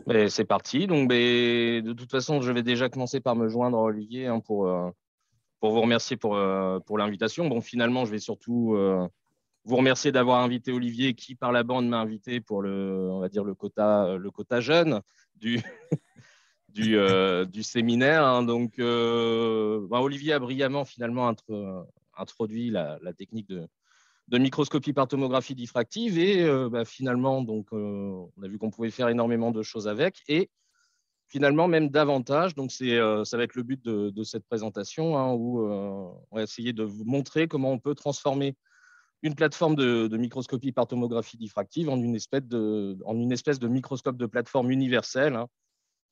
Mais c'est parti. Donc, de toute façon, je vais déjà commencer par me joindre, Olivier, hein, pour vous remercier pour l'invitation. Bon, finalement, je vais surtout vous remercier d'avoir invité Olivier, qui par la bande m'a invité pour on va dire le quota jeune du, du séminaire. Hein. Donc, Olivier a brillamment finalement introduit la technique de microscopie par tomographie diffractive et finalement, donc, on a vu qu'on pouvait faire énormément de choses avec et finalement même davantage. Donc, ça va être le but de cette présentation, hein, où on va essayer de vous montrer comment on peut transformer une plateforme de microscopie par tomographie diffractive en une espèce de microscope de plateforme universel,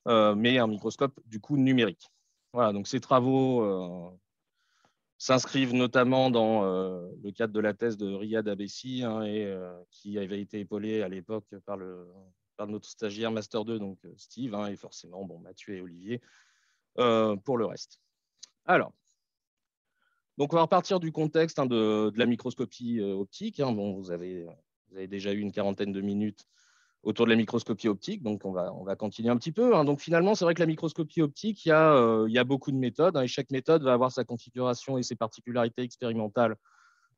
hein, mais un microscope du coup numérique. Voilà, donc ces travaux s'inscrivent notamment dans le cadre de la thèse de Riyad Abessi, hein, et qui avait été épaulé à l'époque par notre stagiaire Master 2, donc Steve, hein, et forcément Mathieu et Olivier pour le reste. Alors, donc on va repartir du contexte, hein, de la microscopie optique. Hein. Bon, vous avez déjà eu une quarantaine de minutes autour de la microscopie optique, donc on va continuer un petit peu. Hein. Donc finalement, c'est vrai que la microscopie optique, il y a beaucoup de méthodes, hein, et chaque méthode va avoir sa configuration et ses particularités expérimentales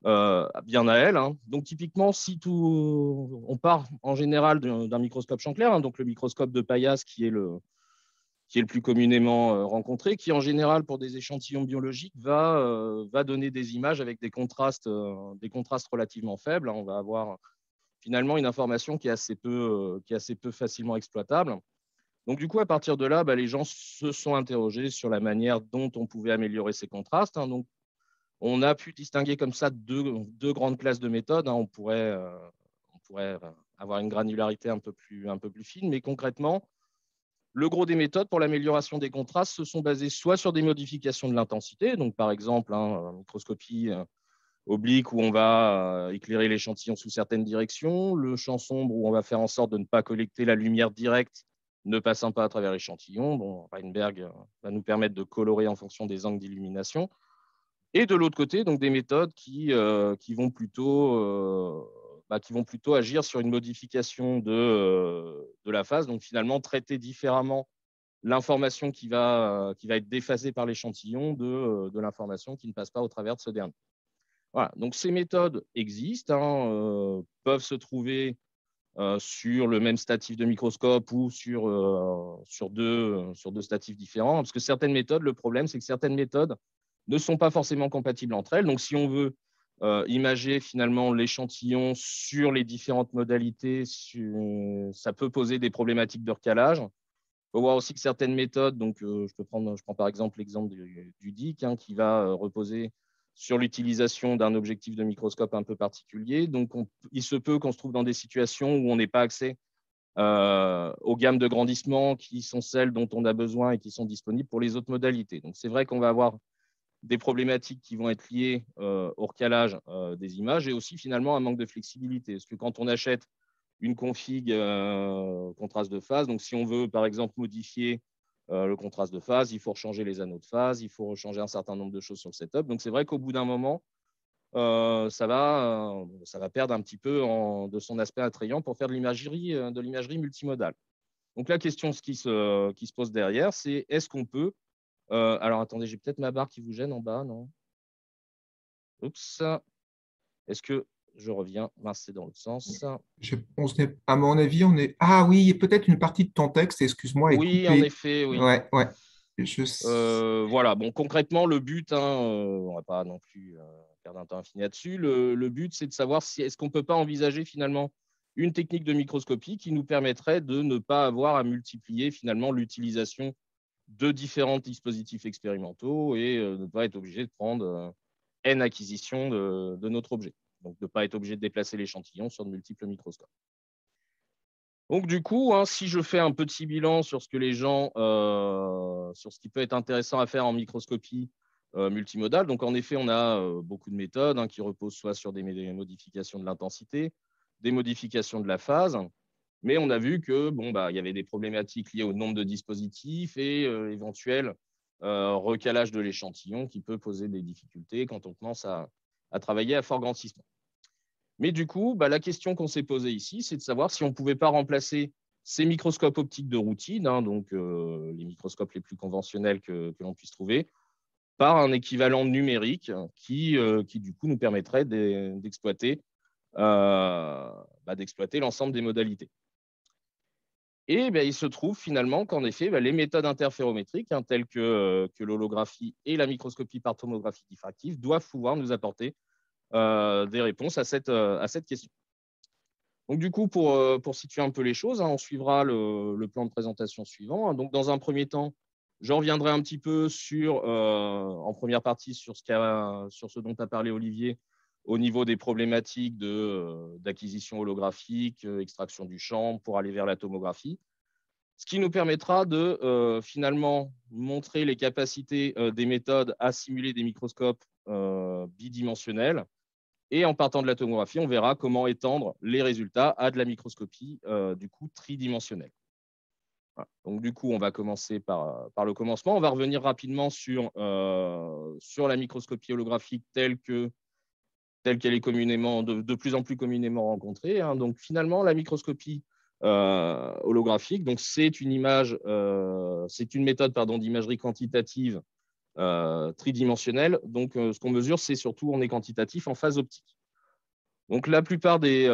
bien à elle. Hein. Donc typiquement, on part en général d'un microscope champ clair, hein, donc le microscope de Paillasse qui est le plus communément rencontré, qui en général pour des échantillons biologiques va donner des images avec des contrastes relativement faibles. Hein. On va avoir finalement une information qui est assez peu facilement exploitable. Donc, du coup, à partir de là, les gens se sont interrogés sur la manière dont on pouvait améliorer ces contrastes. Hein. Donc, on a pu distinguer comme ça deux grandes classes de méthodes. Hein. On pourrait avoir une granularité un peu plus fine, mais concrètement, le gros des méthodes pour l'amélioration des contrastes se sont basées soit sur des modifications de l'intensité, donc par exemple, hein, microscopie oblique où on va éclairer l'échantillon sous certaines directions, le champ sombre où on va faire en sorte de ne pas collecter la lumière directe ne passant pas à travers l'échantillon. Bon, Reinberg va nous permettre de colorer en fonction des angles d'illumination. Et de l'autre côté, donc des méthodes qui vont plutôt agir sur une modification de la phase, donc finalement traiter différemment l'information qui va être déphasée par l'échantillon de l'information qui ne passe pas au travers de ce dernier. Voilà, donc ces méthodes existent, hein, peuvent se trouver sur le même statif de microscope ou sur deux statifs différents. Parce que certaines méthodes, le problème, c'est que certaines méthodes ne sont pas forcément compatibles entre elles. Donc, si on veut imager finalement l'échantillon sur les différentes modalités, ça peut poser des problématiques de recalage. Il faut voir aussi que certaines méthodes, donc je prends par exemple l'exemple du DIC, hein, qui va reposer sur l'utilisation d'un objectif de microscope un peu particulier. Donc, il se peut qu'on se trouve dans des situations où on n'ait pas accès aux gammes de grandissement qui sont celles dont on a besoin et qui sont disponibles pour les autres modalités. Donc, c'est vrai qu'on va avoir des problématiques qui vont être liées au recalage des images et aussi finalement un manque de flexibilité. Parce que quand on achète une config contraste de phase, donc si on veut par exemple modifier le contraste de phase, il faut changer les anneaux de phase, il faut changer un certain nombre de choses sur le setup. Donc c'est vrai qu'au bout d'un moment, ça va perdre un petit peu de son aspect attrayant pour faire de l'imagerie multimodale. Donc la question qui se pose derrière, c'est est-ce qu'on peut… alors attendez, j'ai peut-être ma barre qui vous gêne en bas, non? Oups. Est-ce que je reviens? Mince, c'est dans l'autre sens. À mon avis, on est. Ah oui, peut-être une partie de ton texte, excuse-moi, est Oui, en coupée. effet, oui. Ouais, ouais. Je... Voilà, bon, concrètement, le but, hein, on ne va pas non plus perdre un temps infini là-dessus. Le but, c'est de savoir si est-ce qu'on ne peut pas envisager finalement une technique de microscopie qui nous permettrait de ne pas avoir à multiplier finalement l'utilisation de différents dispositifs expérimentaux et ne pas être obligé de prendre N acquisitions de notre objet. Donc, de ne pas être obligé de déplacer l'échantillon sur de multiples microscopes. Donc, du coup, hein, si je fais un petit bilan sur ce que les gens, sur ce qui peut être intéressant à faire en microscopie multimodale, donc en effet, on a beaucoup de méthodes, hein, qui reposent soit sur des modifications de l'intensité, des modifications de la phase, mais on a vu que il y avait des problématiques liées au nombre de dispositifs et éventuel recalage de l'échantillon qui peut poser des difficultés quand on commence à travailler à fort grandissement. Mais du coup, la question qu'on s'est posée ici, c'est de savoir si on ne pouvait pas remplacer ces microscopes optiques de routine, hein, donc les microscopes les plus conventionnels que l'on puisse trouver, par un équivalent numérique qui du coup, nous permettrait d'exploiter l'ensemble des modalités. Et il se trouve finalement qu'en effet, les méthodes interférométriques, hein, telles que l'holographie et la microscopie par tomographie diffractive, doivent pouvoir nous apporter des réponses à cette question. Donc, du coup, pour situer un peu les choses, hein, on suivra le plan de présentation suivant. Donc, dans un premier temps, je reviendrai un petit peu en première partie sur ce dont a parlé Olivier au niveau des problématiques d'acquisition holographique, extraction du champ pour aller vers la tomographie, ce qui nous permettra de finalement montrer les capacités des méthodes à simuler des microscopes bidimensionnels. Et en partant de la tomographie, on verra comment étendre les résultats à de la microscopie du coup tridimensionnelle. Voilà. Donc du coup, on va commencer par le commencement. On va revenir rapidement sur la microscopie holographique telle qu'elle est communément, de plus en plus communément rencontrée, hein. Donc finalement, la microscopie holographique, donc c'est une méthode d'imagerie quantitative tridimensionnelle. Donc ce qu'on mesure, c'est surtout, on est quantitatif en phase optique. Donc la plupart des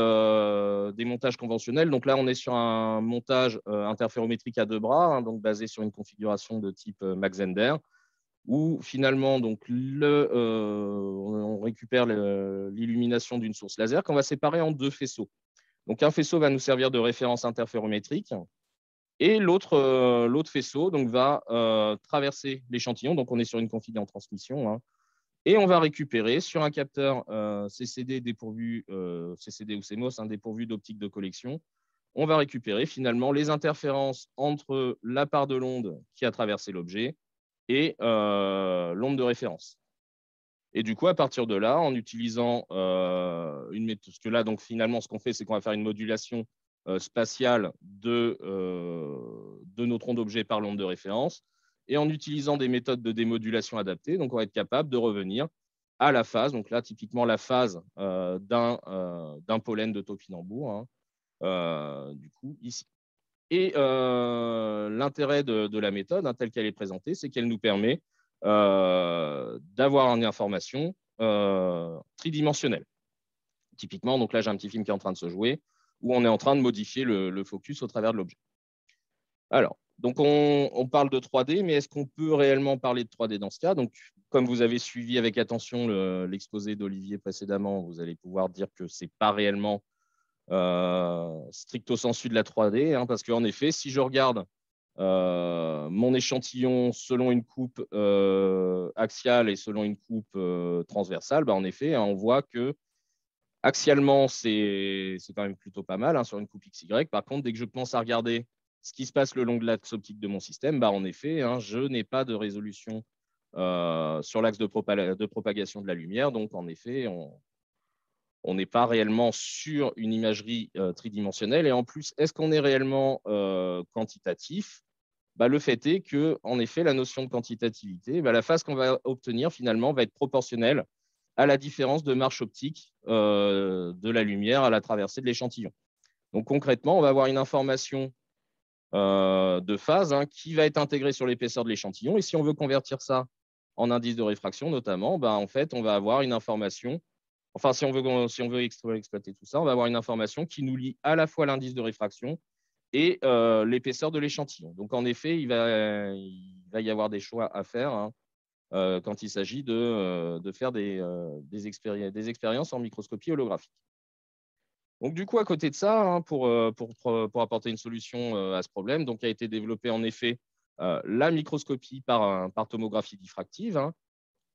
montages conventionnels, donc là on est sur un montage interférométrique à deux bras, hein, donc basé sur une configuration de type Mach-Zehnder, où finalement donc on récupère l'illumination d'une source laser qu'on va séparer en deux faisceaux. Donc un faisceau va nous servir de référence interférométrique et l'autre faisceau donc, va traverser l'échantillon. Donc on est sur une config en transmission, hein, et on va récupérer sur un capteur CCD dépourvu, CCD ou CMOS, hein, dépourvu d'optique de collection, on va récupérer finalement les interférences entre la part de l'onde qui a traversé l'objet et l'onde de référence. Et du coup, à partir de là, en utilisant une méthode, parce que là, donc finalement, ce qu'on fait, c'est qu'on va faire une modulation spatiale de notre onde d'objet par l'onde de référence. Et en utilisant des méthodes de démodulation adaptées, donc on va être capable de revenir à la phase. Donc là, typiquement, la phase d'un pollen de topinambour, hein, du coup, ici. Et l'intérêt de la méthode, hein, telle qu'elle est présentée, c'est qu'elle nous permet d'avoir une information tridimensionnelle. Typiquement, donc là, j'ai un petit film qui est en train de se jouer, où on est en train de modifier le focus au travers de l'objet. Alors, donc on parle de 3D, mais est-ce qu'on peut réellement parler de 3D dans ce cas? Donc, comme vous avez suivi avec attention l'exposé d'Olivier précédemment, vous allez pouvoir dire que ce n'est pas réellement stricto sensu de la 3D, hein, parce qu'en effet, si je regarde mon échantillon selon une coupe axiale et selon une coupe transversale, en effet, hein, on voit que axialement, c'est quand même plutôt pas mal, hein, sur une coupe XY. Par contre, dès que je commence à regarder ce qui se passe le long de l'axe optique de mon système, en effet, hein, je n'ai pas de résolution sur l'axe de propagation de la lumière. Donc, en effet, on n'est pas réellement sur une imagerie tridimensionnelle. Et en plus, est-ce qu'on est réellement quantitatif? Le fait est que, en effet, la notion de quantitativité, la phase qu'on va obtenir finalement va être proportionnelle à la différence de marche optique de la lumière à la traversée de l'échantillon. Donc concrètement, on va avoir une information de phase, hein, qui va être intégrée sur l'épaisseur de l'échantillon. Et si on veut convertir ça en indice de réfraction, notamment, en fait, on va avoir une information. Enfin, si on veut exploiter tout ça, on va avoir une information qui nous lie à la fois l'indice de réfraction et l'épaisseur de l'échantillon. Donc, en effet, il va y avoir des choix à faire, hein, quand il s'agit de faire des expériences en microscopie holographique. Donc, du coup, à côté de ça, hein, pour apporter une solution à ce problème, donc, a été développée en effet la microscopie par tomographie diffractive, hein,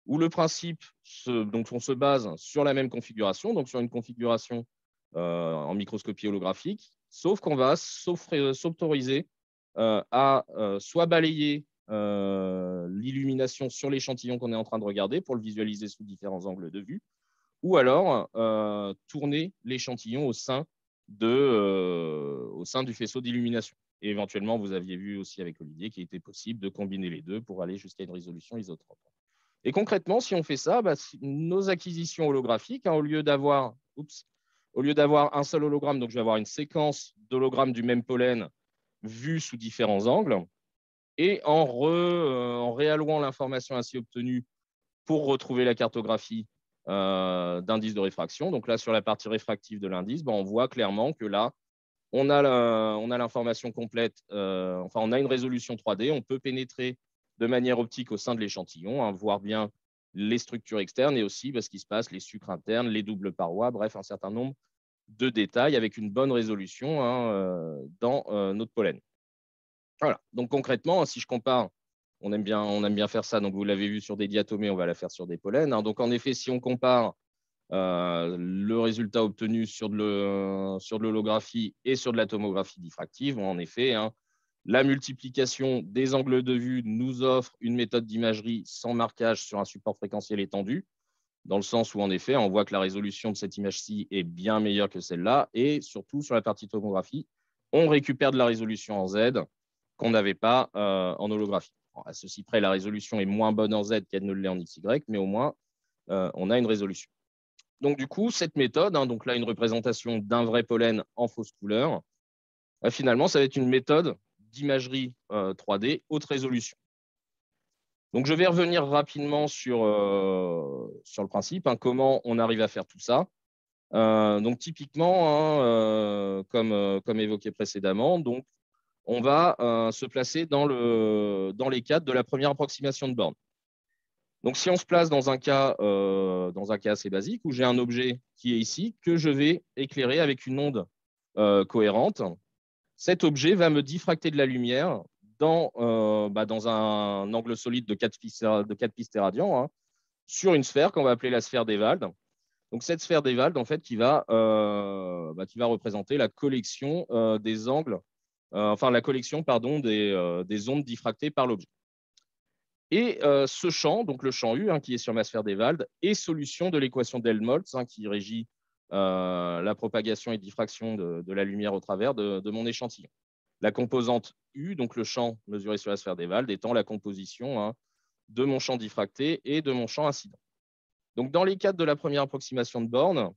où le principe, donc on se base sur la même configuration, donc sur une configuration en microscopie holographique, sauf qu'on va s'autoriser à soit balayer l'illumination sur l'échantillon qu'on est en train de regarder pour le visualiser sous différents angles de vue, ou alors tourner l'échantillon au sein du faisceau d'illumination. Et éventuellement, vous aviez vu aussi avec Olivier qu'il était possible de combiner les deux pour aller jusqu'à une résolution isotrope. Et concrètement, si on fait ça, nos acquisitions holographiques, hein, au lieu d'avoir un seul hologramme, donc je vais avoir une séquence d'hologrammes du même pollen vue sous différents angles, et en réallouant l'information ainsi obtenue pour retrouver la cartographie d'indice de réfraction. Donc là, sur la partie réfractive de l'indice, on voit clairement que là, on a l'information complète, enfin, on a une résolution 3D, on peut pénétrer de manière optique au sein de l'échantillon, hein, voir bien les structures externes et aussi ce qui se passe, les sucres internes, les doubles parois, bref, un certain nombre de détails avec une bonne résolution, hein, dans notre pollen. Voilà. Donc concrètement, si je compare, on aime bien faire ça. Donc vous l'avez vu sur des diatomées, on va la faire sur des pollens, hein. Donc en effet, si on compare le résultat obtenu sur de l'holographie et sur de la tomographie diffractive, en effet, hein, la multiplication des angles de vue nous offre une méthode d'imagerie sans marquage sur un support fréquentiel étendu, dans le sens où, en effet, on voit que la résolution de cette image-ci est bien meilleure que celle-là, et surtout sur la partie tomographie, on récupère de la résolution en Z qu'on n'avait pas en holographie. Bon, à ceci près, la résolution est moins bonne en Z qu'elle ne l'est en XY, mais au moins, on a une résolution. Donc, du coup, cette méthode, hein, donc là, une représentation d'un vrai pollen en fausse couleur, finalement, ça va être une méthode d'imagerie 3D haute résolution. Donc, je vais revenir rapidement sur le principe, hein, comment on arrive à faire tout ça. Donc, typiquement, hein, comme évoqué précédemment, donc, on va se placer dans les cadres de la première approximation de borne. Donc, si on se place dans un cas assez basique où j'ai un objet qui est ici, que je vais éclairer avec une onde cohérente, cet objet va me diffracter de la lumière dans un angle solide de 4 pistes radians, hein, sur une sphère qu'on va appeler la sphère d'Ewald. Donc, cette sphère d'Ewald, en fait, qui va représenter la collection des angles, la collection, pardon, des ondes diffractées par l'objet. Et ce champ, donc le champ U, hein, qui est sur ma sphère d'Ewald, est solution de l'équation d'Helmholtz, hein, qui régit la propagation et diffraction de la lumière au travers de mon échantillon. La composante U, donc le champ mesuré sur la sphère d'Ewald, étant la composition, hein, de mon champ diffracté et de mon champ incident. Donc, dans les cadres de la première approximation de borne,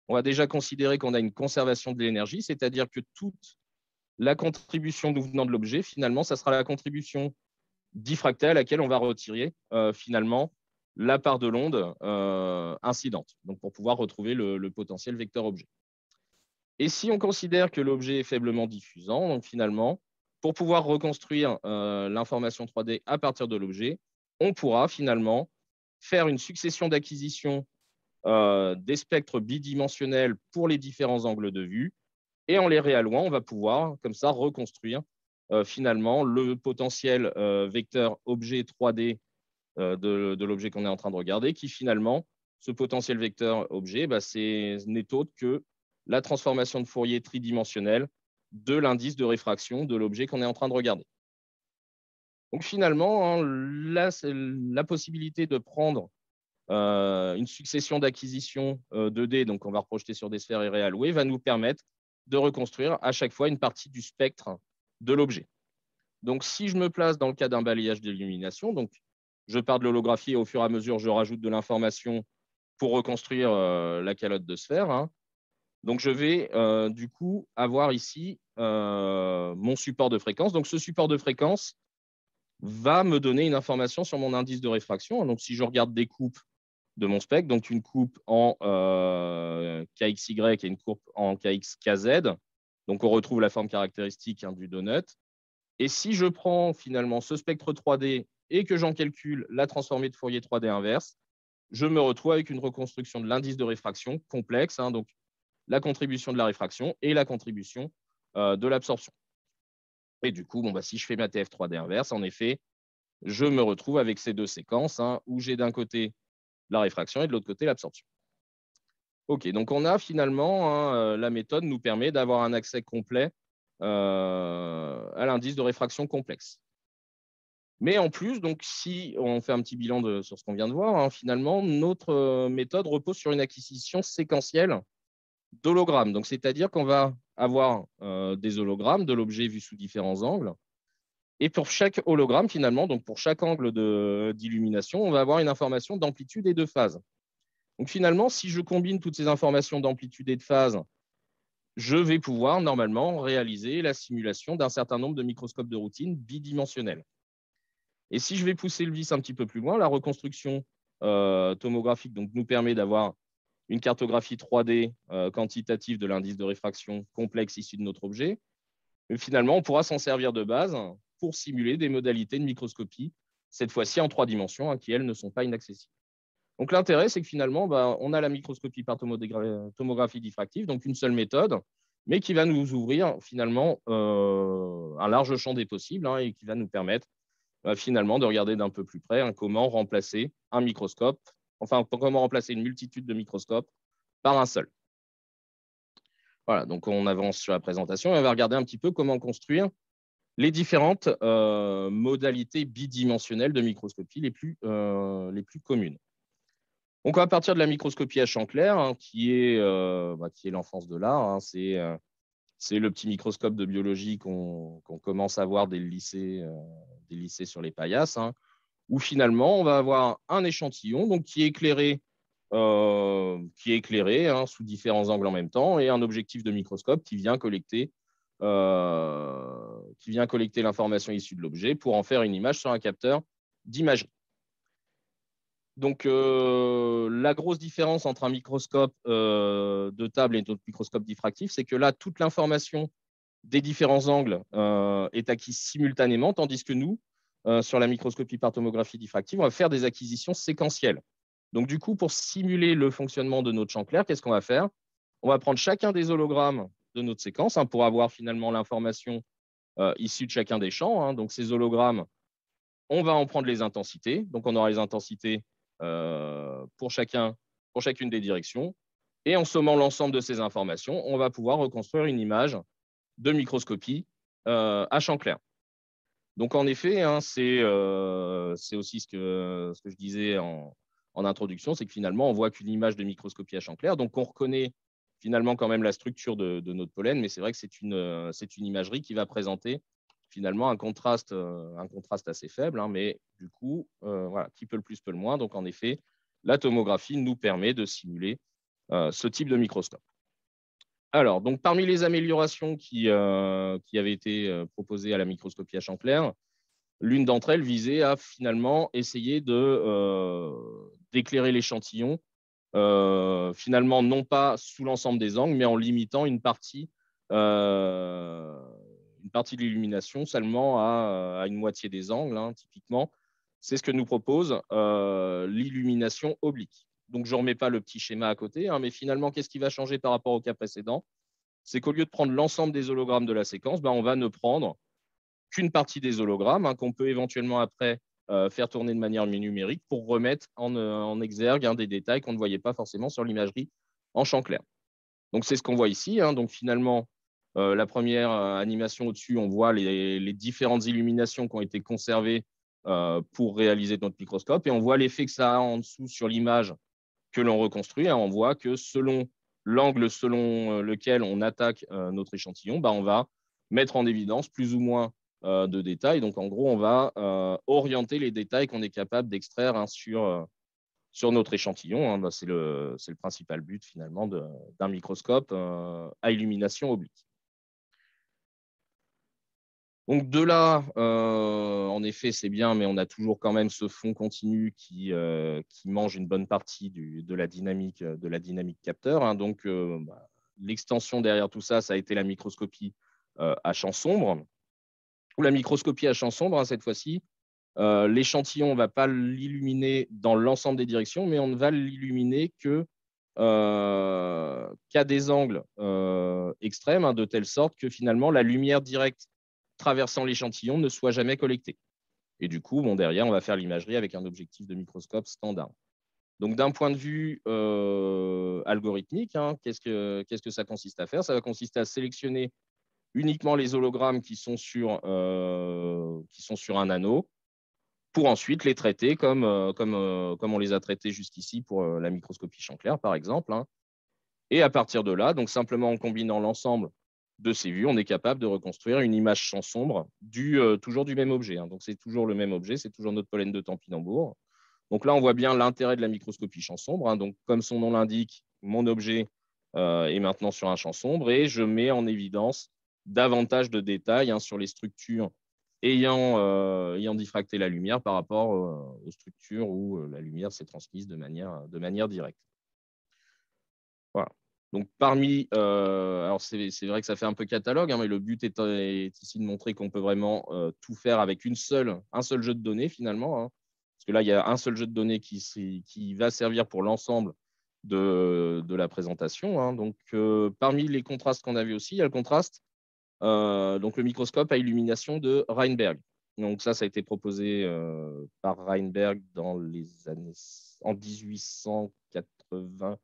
on va déjà considérer qu'on a une conservation de l'énergie, c'est-à-dire que toute la contribution nous venant de l'objet, finalement, ça sera la contribution diffractée à laquelle on va retirer finalement la part de l'onde incidente, donc pour pouvoir retrouver le potentiel vecteur objet. Et si on considère que l'objet est faiblement diffusant, donc finalement, pour pouvoir reconstruire l'information 3D à partir de l'objet, on pourra finalement faire une succession d'acquisitions des spectres bidimensionnels pour les différents angles de vue, et en les réallouant, on va pouvoir comme ça reconstruire finalement le potentiel vecteur objet 3D de l'objet qu'on est en train de regarder, qui finalement, ce potentiel vecteur objet, n'est autre que la transformation de Fourier tridimensionnelle de l'indice de réfraction de l'objet qu'on est en train de regarder. Donc finalement, hein, la possibilité de prendre une succession d'acquisitions 2D, donc on va reprojeter sur des sphères et réallouer, va nous permettre de reconstruire à chaque fois une partie du spectre de l'objet. Donc, si je me place dans le cas d'un balayage d'illumination, donc je pars de l'holographie et au fur et à mesure, je rajoute de l'information pour reconstruire la calotte de sphère, hein. Donc, je vais du coup avoir ici mon support de fréquence. Donc, ce support de fréquence va me donner une information sur mon indice de réfraction. Donc, si je regarde des coupes de mon spectre, donc une coupe en KXY et une coupe en KXKZ, donc on retrouve la forme caractéristique, hein, du donut. Et si je prends finalement ce spectre 3D et que j'en calcule la transformée de Fourier 3D inverse, je me retrouve avec une reconstruction de l'indice de réfraction complexe, hein, donc la contribution de la réfraction et la contribution de l'absorption. Et du coup, si je fais ma TF 3D inverse, en effet, je me retrouve avec ces deux séquences, hein, où j'ai d'un côté la réfraction et de l'autre côté l'absorption. OK, donc on a finalement, hein, la méthode nous permet d'avoir un accès complet à l'indice de réfraction complexe. Mais en plus, donc, si on fait un petit bilan sur ce qu'on vient de voir, hein, finalement, notre méthode repose sur une acquisition séquentielle d'hologrammes. Donc, c'est-à-dire qu'on va avoir des hologrammes de l'objet vu sous différents angles. Et pour chaque hologramme, finalement, donc pour chaque angle d'illumination, on va avoir une information d'amplitude et de phase. Donc, finalement, si je combine toutes ces informations d'amplitude et de phase je vais pouvoir normalement réaliser la simulation d'un certain nombre de microscopes de routine bidimensionnels. Et si je vais pousser le vice un petit peu plus loin, la reconstruction tomographique donc, nous permet d'avoir une cartographie 3D quantitative de l'indice de réfraction complexe issu de notre objet. Mais finalement, on pourra s'en servir de base pour simuler des modalités de microscopie, cette fois-ci en 3 dimensions, qui, elles, ne sont pas inaccessibles. Donc l'intérêt, c'est que finalement, on a la microscopie par tomographie diffractive, donc une seule méthode, mais qui va nous ouvrir finalement un large champ des possibles et qui va nous permettre finalement de regarder d'un peu plus près comment remplacer un microscope, enfin comment remplacer une multitude de microscopes par un seul. Voilà, donc on avance sur la présentation et on va regarder un petit peu comment construire les différentes modalités bidimensionnelles de microscopie les plus communes. Donc, on va partir de la microscopie à champ clair, qui est l'enfance de l'art. C'est le petit microscope de biologie qu'on commence à voir dès le lycée sur les paillasses, où finalement, on va avoir un échantillon donc, qui est éclairé sous différents angles en même temps et un objectif de microscope qui vient collecter l'information issue de l'objet pour en faire une image sur un capteur d'imagerie. Donc, la grosse différence entre un microscope de table et notre microscope diffractif, c'est que là, toute l'information des différents angles est acquise simultanément, tandis que nous, sur la microscopie par tomographie diffractive, on va faire des acquisitions séquentielles. Donc, du coup, pour simuler le fonctionnement de notre champ clair, qu'est-ce qu'on va faire? On va prendre chacun des hologrammes de notre séquence pour avoir finalement l'information issue de chacun des champs. Donc, ces hologrammes, on va en prendre les intensités. Donc, on aura les intensités pour chacune des directions. Et en sommant l'ensemble de ces informations, on va pouvoir reconstruire une image de microscopie à champ clair. Donc, en effet, c'est aussi ce que je disais en introduction, c'est que finalement, on voit qu'une image de microscopie à champ clair. Donc, on reconnaît finalement quand même la structure de notre pollen, mais c'est vrai que c'est une imagerie qui va présenter finalement un contraste assez faible, mais du coup, voilà, qui peut le plus, peut le moins. Donc, en effet, la tomographie nous permet de simuler ce type de microscope. Alors, donc, parmi les améliorations qui avaient été proposées à la microscopie à champ clair, l'une d'entre elles visait à finalement essayer d'éclairer l'échantillon, finalement non pas sous l'ensemble des angles, mais en limitant une partie de l'illumination seulement à une moitié des angles, typiquement. C'est ce que nous propose l'illumination oblique. Donc, je ne remets pas le petit schéma à côté, mais finalement, qu'est-ce qui va changer par rapport au cas précédent? C'est qu'au lieu de prendre l'ensemble des hologrammes de la séquence, on va ne prendre qu'une partie des hologrammes qu'on peut éventuellement après faire tourner de manière numérique pour remettre en exergue des détails qu'on ne voyait pas forcément sur l'imagerie en champ clair. Donc, c'est ce qu'on voit ici. Donc, finalement, la première animation au-dessus, on voit les différentes illuminations qui ont été conservées pour réaliser notre microscope. Et on voit l'effet que ça a en dessous sur l'image que l'on reconstruit. On voit que selon l'angle selon lequel on attaque notre échantillon, on va mettre en évidence plus ou moins de détails. Donc, en gros, on va orienter les détails qu'on est capable d'extraire sur notre échantillon. C'est le principal but, finalement, d'un microscope à illumination oblique. Donc, de là, en effet, c'est bien, mais on a toujours quand même ce fond continu qui mange une bonne partie de la dynamique capteur. Donc, l'extension derrière tout ça, ça a été la microscopie à champ sombre. Ou la microscopie à champ sombre, cette fois-ci, l'échantillon, on ne va pas l'illuminer dans l'ensemble des directions, mais on ne va l'illuminer qu'à des angles extrêmes, de telle sorte que finalement, la lumière directe traversant l'échantillon ne soit jamais collectée. Et du coup, derrière, on va faire l'imagerie avec un objectif de microscope standard. Donc, d'un point de vue algorithmique, qu'est-ce que ça consiste à faire? Ça va consister à sélectionner uniquement les hologrammes qui sont sur un anneau pour ensuite les traiter comme on les a traités jusqu'ici pour la microscopie champ clair, par exemple. Et à partir de là, donc simplement en combinant l'ensemble de ces vues, on est capable de reconstruire une image champ sombre toujours du même objet. Donc, c'est toujours le même objet, c'est toujours notre pollen de Tampinambour. Donc là, on voit bien l'intérêt de la microscopie champ sombre. Donc, comme son nom l'indique, mon objet et maintenant sur un champ sombre, et je mets en évidence davantage de détails sur les structures ayant diffracté la lumière par rapport aux structures où la lumière s'est transmise de manière directe. Voilà. Donc, alors c'est vrai que ça fait un peu catalogue, mais le but est ici de montrer qu'on peut vraiment tout faire avec un seul jeu de données finalement. Parce que là, il y a un seul jeu de données qui va servir pour l'ensemble de la présentation. Donc, parmi les contrastes qu'on a vu aussi, il y a le contraste, donc le microscope à illumination de Reinberg. Donc ça a été proposé par Reinberg en 1880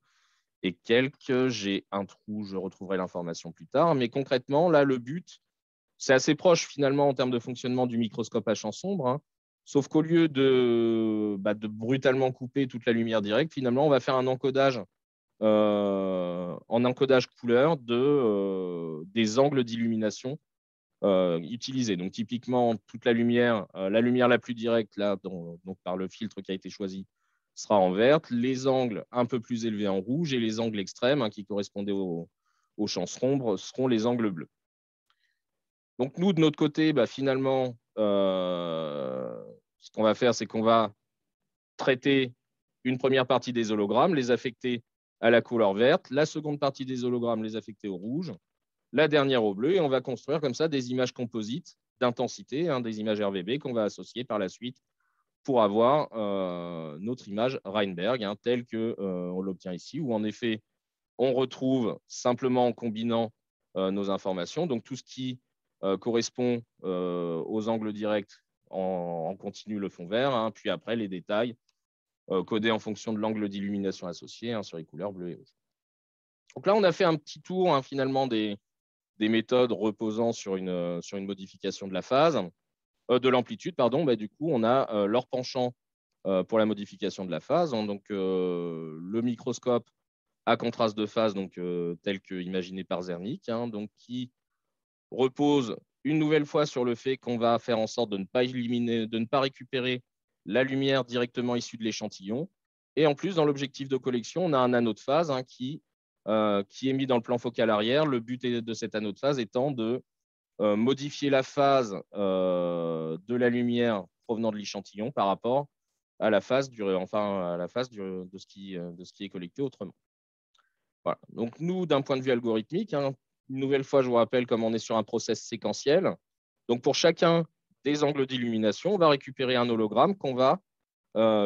et quelques. J'ai un trou, je retrouverai l'information plus tard. Mais concrètement, là, le but, c'est assez proche finalement en termes de fonctionnement du microscope à champ sombre. Sauf qu'au lieu de brutalement couper toute la lumière directe, finalement, on va faire un encodage en encodage couleur des angles d'illumination utilisés. Donc, typiquement, toute la lumière la plus directe, là, donc par le filtre qui a été choisi, sera en verte. Les angles un peu plus élevés en rouge et les angles extrêmes qui correspondaient au champ sombre seront les angles bleus. Donc, nous, de notre côté, finalement, ce qu'on va faire, c'est qu'on va traiter une première partie des hologrammes, les affecter à la couleur verte, la seconde partie des hologrammes, les affecter au rouge, la dernière au bleu, et on va construire comme ça des images composites d'intensité, des images RVB qu'on va associer par la suite pour avoir notre image Reinberg, telle qu'on l'obtient ici, où en effet, on retrouve simplement en combinant nos informations, donc tout ce qui correspond aux angles directs en continu le fond vert, puis après les détails codés en fonction de l'angle d'illumination associé sur les couleurs bleues et rouges. Donc là, on a fait un petit tour finalement des méthodes reposant sur une modification de la phase, de l'amplitude, pardon. Du coup, on a leur penchant pour la modification de la phase. Donc, le microscope à contraste de phase, donc, tel que imaginé par Zernike, donc, qui repose une nouvelle fois sur le fait qu'on va faire en sorte de ne pas récupérer la lumière directement issue de l'échantillon. Et en plus, dans l'objectif de collection, on a un anneau de phase qui est mis dans le plan focal arrière. Le but de cet anneau de phase étant de modifier la phase de la lumière provenant de l'échantillon par rapport à la phase de ce qui est collecté autrement. Voilà. Donc, nous, d'un point de vue algorithmique, une nouvelle fois, je vous rappelle, comme on est sur un process séquentiel, donc pour chacun des angles d'illumination, on va récupérer un hologramme qu'on va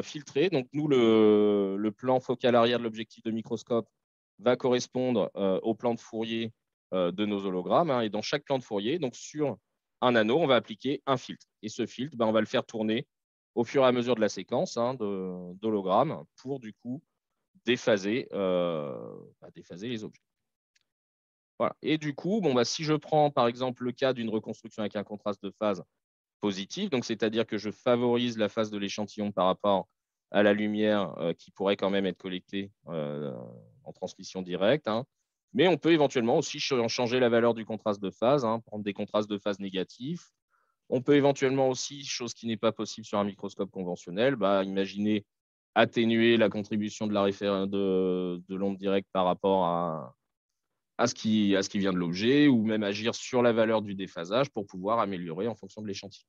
filtrer. Donc, nous, le plan focal arrière de l'objectif de microscope va correspondre au plan de Fourier de nos hologrammes. Et dans chaque plan de Fourier, donc sur un anneau, on va appliquer un filtre. Et ce filtre, on va le faire tourner au fur et à mesure de la séquence d'hologrammes pour, du coup, déphaser les objets. Voilà. Et du coup, si je prends par exemple le cas d'une reconstruction avec un contraste de phase positif, donc c'est-à-dire que je favorise la phase de l'échantillon par rapport à la lumière qui pourrait quand même être collectée en transmission directe. Mais on peut éventuellement aussi changer la valeur du contraste de phase, prendre des contrastes de phase négatifs. On peut éventuellement aussi, chose qui n'est pas possible sur un microscope conventionnel, imaginer atténuer la contribution de l'onde directe par rapport à ce qui vient de l'objet, ou même agir sur la valeur du déphasage pour pouvoir améliorer en fonction de l'échantillon.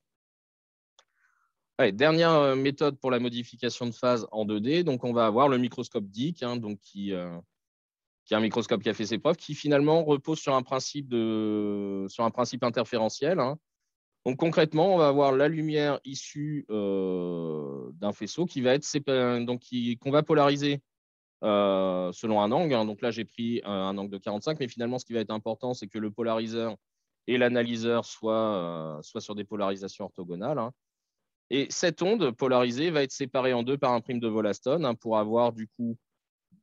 Allez, dernière méthode pour la modification de phase en 2D. Donc, on va avoir le microscope DIC, qui est un microscope qui a fait ses preuves, qui finalement repose sur un principe interférentiel. Donc, concrètement, on va avoir la lumière issue d'un faisceau qui va être qu'on va polariser selon un angle. Donc là, j'ai pris un angle de 45, mais finalement, ce qui va être important, c'est que le polariseur et l'analyseur soient sur des polarisations orthogonales. Et cette onde polarisée va être séparée en deux par un prime de Wollaston pour avoir du coup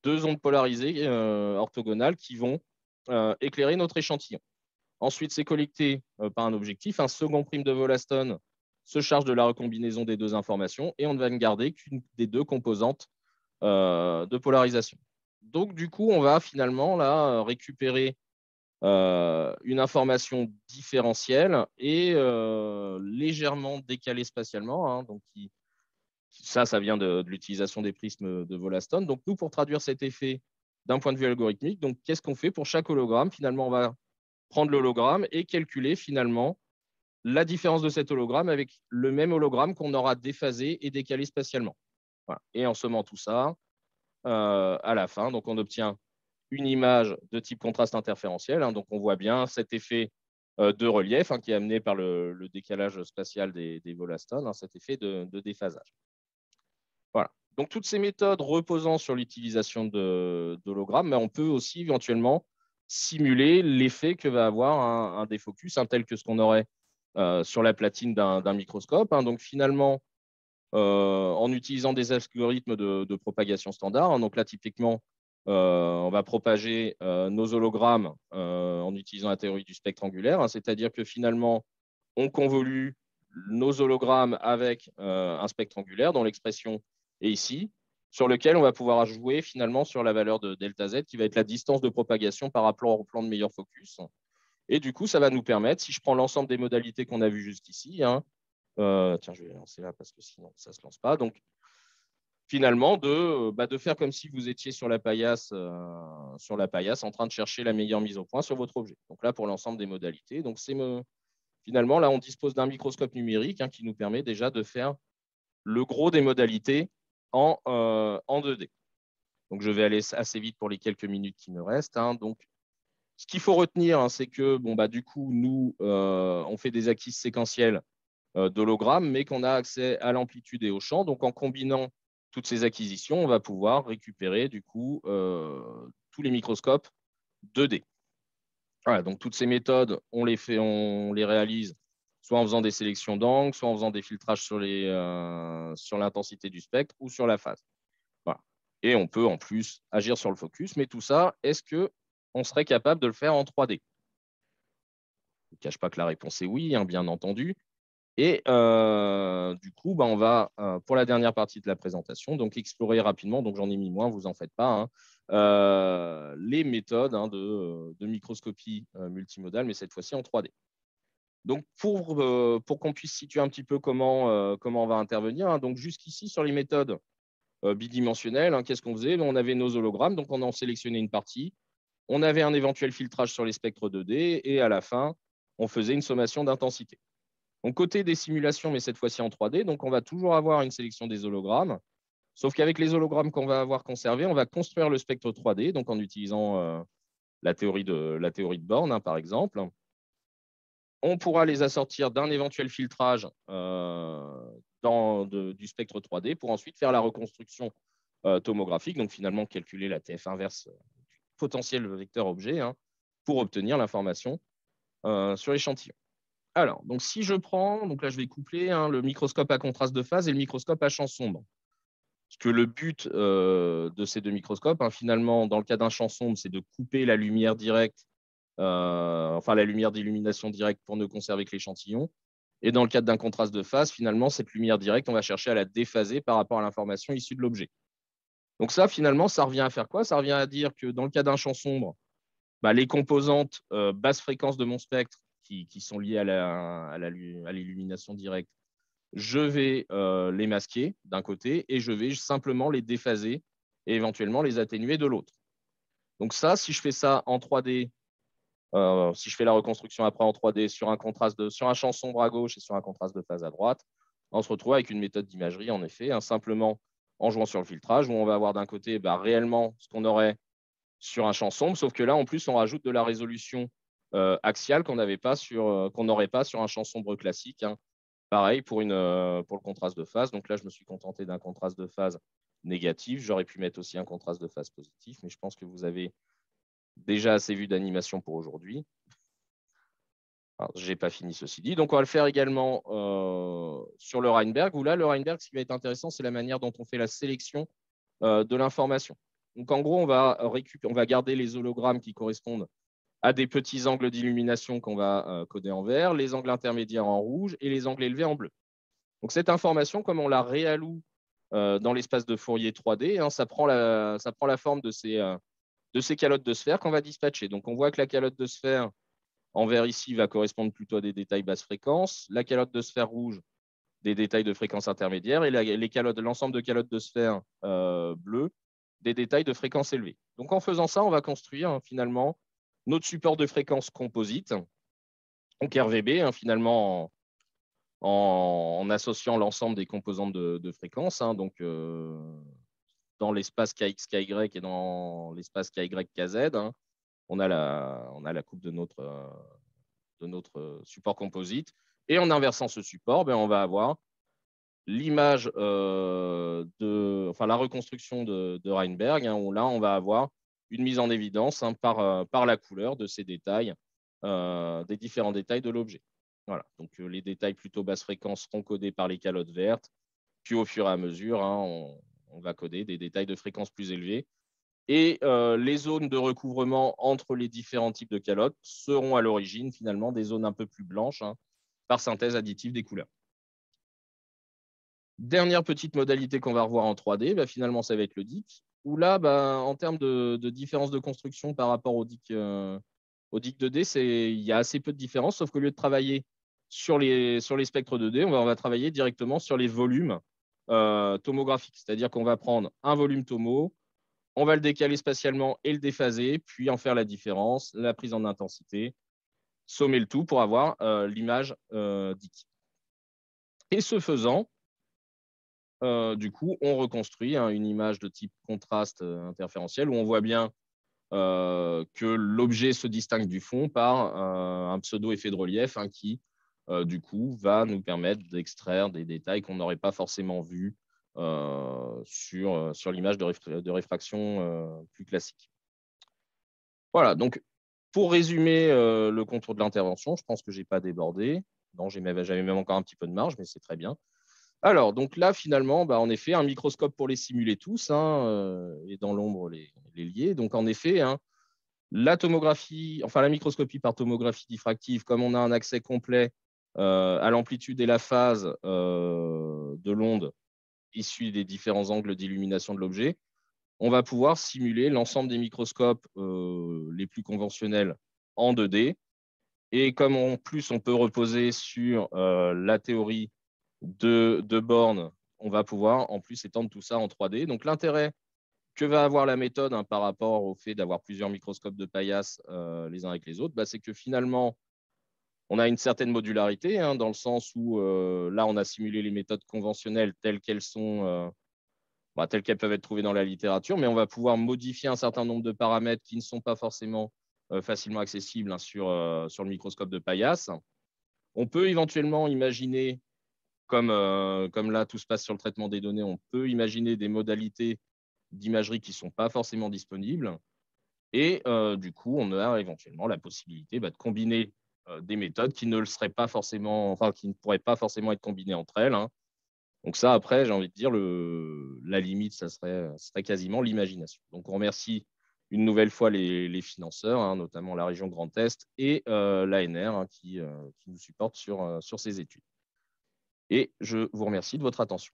deux ondes polarisées orthogonales qui vont éclairer notre échantillon. Ensuite, c'est collecté par un objectif. Un second prime de Wollaston se charge de la recombinaison des deux informations et on ne va ne garder qu'une des deux composantes de polarisation. Donc, du coup, on va finalement là récupérer une information différentielle et légèrement décalée spatialement. Donc, ça vient de l'utilisation des prismes de Wollaston. Donc, nous, pour traduire cet effet d'un point de vue algorithmique. Donc, qu'est-ce qu'on fait pour chaque hologramme? Finalement, on va prendre l'hologramme et calculer finalement la différence de cet hologramme avec le même hologramme qu'on aura déphasé et décalé spatialement. Voilà. Et en sommant tout ça, à la fin, donc on obtient une image de type contraste interférentiel. Donc, on voit bien cet effet de relief qui est amené par le décalage spatial des volastones, cet effet de déphasage. Voilà. Donc, toutes ces méthodes reposant sur l'utilisation d'hologrammes, mais on peut aussi éventuellement simuler l'effet que va avoir un défocus, tel que ce qu'on aurait sur la platine d'un microscope. Donc, finalement, en utilisant des algorithmes de propagation standard. Donc là, typiquement, on va propager nos hologrammes en utilisant la théorie du spectre angulaire, c'est-à-dire que finalement, on convolue nos hologrammes avec un spectre angulaire dont l'expression est ici, sur lequel on va pouvoir jouer finalement sur la valeur de delta Z, qui va être la distance de propagation par rapport au plan de meilleur focus. Et du coup, ça va nous permettre, si je prends l'ensemble des modalités qu'on a vues jusqu'ici, tiens, je vais lancer là parce que sinon, ça ne se lance pas. Donc, finalement, de faire comme si vous étiez sur la paillasse en train de chercher la meilleure mise au point sur votre objet. Donc là, pour l'ensemble des modalités. Donc, finalement, là, on dispose d'un microscope numérique qui nous permet déjà de faire le gros des modalités en 2D. Donc, je vais aller assez vite pour les quelques minutes qui me restent. Donc, ce qu'il faut retenir, c'est que, du coup, nous, on fait des acquises séquentielles d'hologrammes, mais qu'on a accès à l'amplitude et au champ. Donc, en combinant toutes ces acquisitions, on va pouvoir récupérer, du coup, tous les microscopes 2D. Voilà, donc, toutes ces méthodes, on les réalise soit en faisant des sélections d'angles, soit en faisant des filtrages sur l'intensité du spectre ou sur la phase. Voilà. Et on peut, en plus, agir sur le focus. Mais tout ça, est-ce qu'on serait capable de le faire en 3D? Je ne cache pas que la réponse est oui, bien entendu. Et du coup, on va, pour la dernière partie de la présentation, donc explorer rapidement, donc j'en ai mis moins, vous en faites pas, les méthodes de microscopie multimodale, mais cette fois-ci en 3D. Donc, pour qu'on puisse situer un petit peu comment on va intervenir, donc jusqu'ici, sur les méthodes bidimensionnelles, qu'est-ce qu'on faisait? On avait nos hologrammes, donc on en sélectionnait une partie, on avait un éventuel filtrage sur les spectres 2D, et à la fin, on faisait une sommation d'intensité. Donc, côté des simulations, mais cette fois-ci en 3D, donc on va toujours avoir une sélection des hologrammes, sauf qu'avec les hologrammes qu'on va avoir conservés, on va construire le spectre 3D, donc en utilisant la théorie de Born, par exemple. On pourra les assortir d'un éventuel filtrage du spectre 3D pour ensuite faire la reconstruction tomographique, donc finalement calculer la TF inverse du potentiel vecteur objet pour obtenir l'information sur l'échantillon. Alors, donc si je prends, donc là je vais coupler le microscope à contraste de phase et le microscope à champ sombre. Parce que le but de ces deux microscopes, finalement, dans le cas d'un champ sombre, c'est de couper la lumière directe, la lumière d'illumination directe pour ne conserver que l'échantillon. Et dans le cadre d'un contraste de phase, finalement, cette lumière directe, on va chercher à la déphaser par rapport à l'information issue de l'objet. Donc ça, finalement, ça revient à faire quoi? Ça revient à dire que dans le cas d'un champ sombre, les composantes basse fréquence de mon spectre qui sont liées à l'illumination directe, je vais les masquer d'un côté et je vais simplement les déphaser et éventuellement les atténuer de l'autre. Donc ça, si je fais ça en 3D, si je fais la reconstruction après en 3D sur un champ sombre à gauche et sur un contraste de phase à droite, on se retrouve avec une méthode d'imagerie, en effet, simplement en jouant sur le filtrage, où on va avoir d'un côté réellement ce qu'on aurait sur un champ sombre, sauf que là, en plus, on rajoute de la résolution axiale qu'on n'aurait pas sur un champ sombre classique. Pareil pour le contraste de phase. Donc là, je me suis contenté d'un contraste de phase négatif. J'aurais pu mettre aussi un contraste de phase positif, mais je pense que vous avez déjà assez vu d'animation pour aujourd'hui. Je n'ai pas fini ceci dit. Donc, on va le faire également sur le Reinberg, où là, le Reinberg, ce qui va être intéressant, c'est la manière dont on fait la sélection de l'information. Donc, en gros, on va garder les hologrammes qui correspondent à des petits angles d'illumination qu'on va coder en vert, les angles intermédiaires en rouge et les angles élevés en bleu. Donc, cette information, comme on la réalloue dans l'espace de Fourier 3D, ça prend la forme de ces calottes de sphère qu'on va dispatcher. Donc, on voit que la calotte de sphère en vert ici va correspondre plutôt à des détails basse fréquence, la calotte de sphère rouge, des détails de fréquence intermédiaire, et l'ensemble de calottes de sphère bleues des détails de fréquence élevés. Donc, en faisant ça, on va construire finalement notre support de fréquence composite, donc RVB, finalement, en associant l'ensemble des composantes de fréquence, donc dans l'espace KX, KY et dans l'espace KY, KZ, on a la coupe de notre support composite. Et en inversant ce support, on va avoir l'image la reconstruction de Reinberg, où là, on va avoir une mise en évidence par la couleur de ces détails, des différents détails de l'objet. Voilà. Donc, les détails plutôt basse fréquence seront codés par les calottes vertes. Puis, au fur et à mesure, on va coder des détails de fréquence plus élevés. Et les zones de recouvrement entre les différents types de calottes seront à l'origine, finalement, des zones un peu plus blanches, par synthèse additive des couleurs. Dernière petite modalité qu'on va revoir en 3D, finalement, ça va être le DIC, où là, en termes de différence de construction par rapport au DIC 2D, il y a assez peu de différence, sauf qu'au lieu de travailler sur les spectres 2D, on va travailler directement sur les volumes tomographiques. C'est-à-dire qu'on va prendre un volume tomo, on va le décaler spatialement et le déphaser, puis en faire la différence, la prise en intensité, sommer le tout pour avoir l'image DIC. Et ce faisant, du coup, on reconstruit une image de type contraste interférentiel où on voit bien que l'objet se distingue du fond par un pseudo-effet de relief qui, du coup, va nous permettre d'extraire des détails qu'on n'aurait pas forcément vus sur l'image de réfraction plus classique. Voilà, donc pour résumer le contour de l'intervention, je pense que je n'ai pas débordé. Non, j'avais même encore un petit peu de marge, mais c'est très bien. Alors, donc là, finalement, en effet, un microscope pour les simuler tous et dans l'ombre les lier. Donc, en effet, la microscopie par tomographie diffractive, comme on a un accès complet à l'amplitude et la phase de l'onde issue des différents angles d'illumination de l'objet, on va pouvoir simuler l'ensemble des microscopes les plus conventionnels en 2D. Et comme en plus, on peut reposer sur la théorie de Born, on va pouvoir en plus étendre tout ça en 3D. Donc, l'intérêt que va avoir la méthode par rapport au fait d'avoir plusieurs microscopes de paillasse les uns avec les autres, c'est que finalement, on a une certaine modularité dans le sens où là, on a simulé les méthodes conventionnelles telles qu'elles sont, telles qu'elles peuvent être trouvées dans la littérature, mais on va pouvoir modifier un certain nombre de paramètres qui ne sont pas forcément facilement accessibles sur le microscope de paillasse. On peut éventuellement imaginer, comme là, tout se passe sur le traitement des données, on peut imaginer des modalités d'imagerie qui ne sont pas forcément disponibles. Et du coup, on a éventuellement la possibilité de combiner des méthodes qui ne seraient pas forcément, qui ne pourraient pas forcément être combinées entre elles. Donc ça, après, j'ai envie de dire, la limite, ça serait quasiment l'imagination. Donc on remercie une nouvelle fois les financeurs, notamment la région Grand Est et l'ANR qui nous supportent sur ces études. Et je vous remercie de votre attention.